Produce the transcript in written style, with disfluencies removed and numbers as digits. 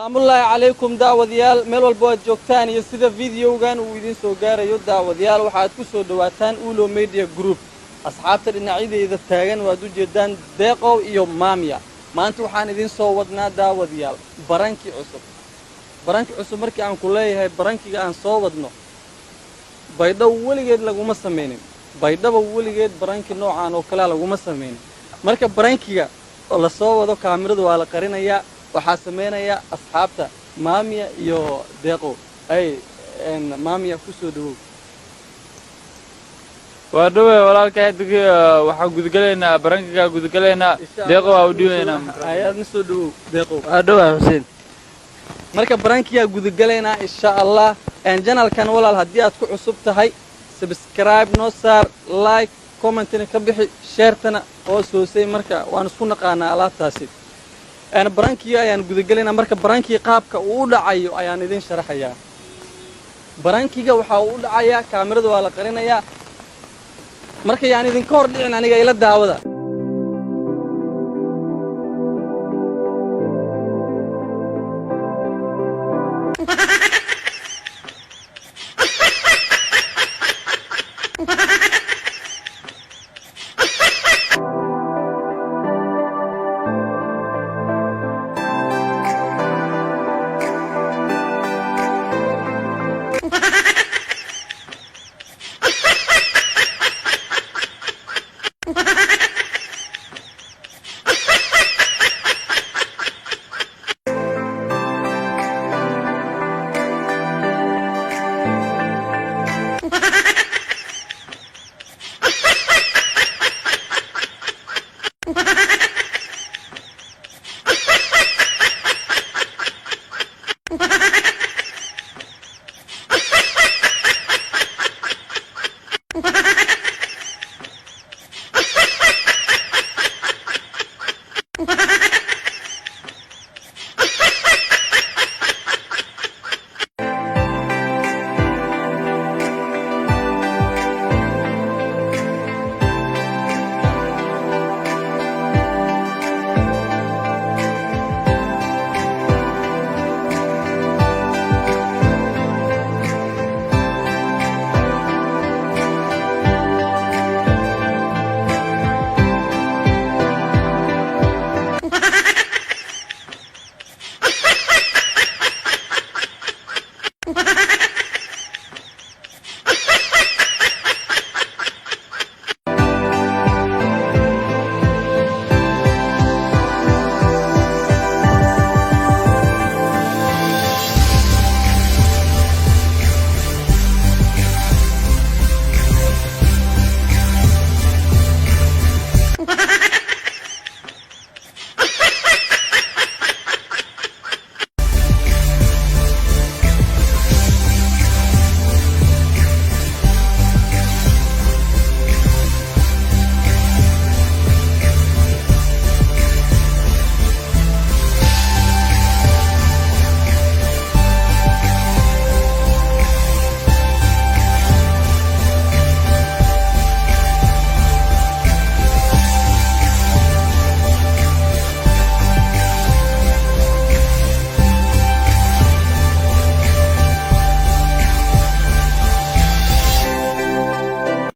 السلام الله عليكم داوديال ميل والبو joogtaan iyo sida videogan uu idin soo gaarayo daawadayaal waxaad ku soo dhawaataan Ulo Media Group asxaabta dhinacyadeyda taagan waad u jeedaan deeqow iyo maamiya maanta waxaan idin soo wadnaa daawadayaal baranki cusub markii aan ku leeyahay barankiga aan soo wadno baydhaw weligeed laguma sameeynin baydhaba weligeed baranki noocan oo kale laguma sameeynin marka barankiga la soo wado kaamiradu waa la qarinayaa waxaa sameynaya asxaabta maamiya iyo deeqow ay maamiya ku soo dhawow waa dhawe walaalka waxa gudgaleena barankiga gudgaleena deeqow waa u dhiweena ayaad soo dhawow deeqow waa dhawe Hussein marka barankiga gudgaleena insha Allah channelkan walaal hadii aad ku cusub tahay subscribe noo saar like comment ka bixi share-tana oo soo say marka waan isku naqaanaa alaabtaasi أنا برانكي أيان جودجلنا مركب برانكي قابك وودعيو أيان إذن شرحيا برانكي جا وحاول عيا كاميرا ولا قرينا يا مركب يعني إذن كورد يعني أنا جاي للدعوة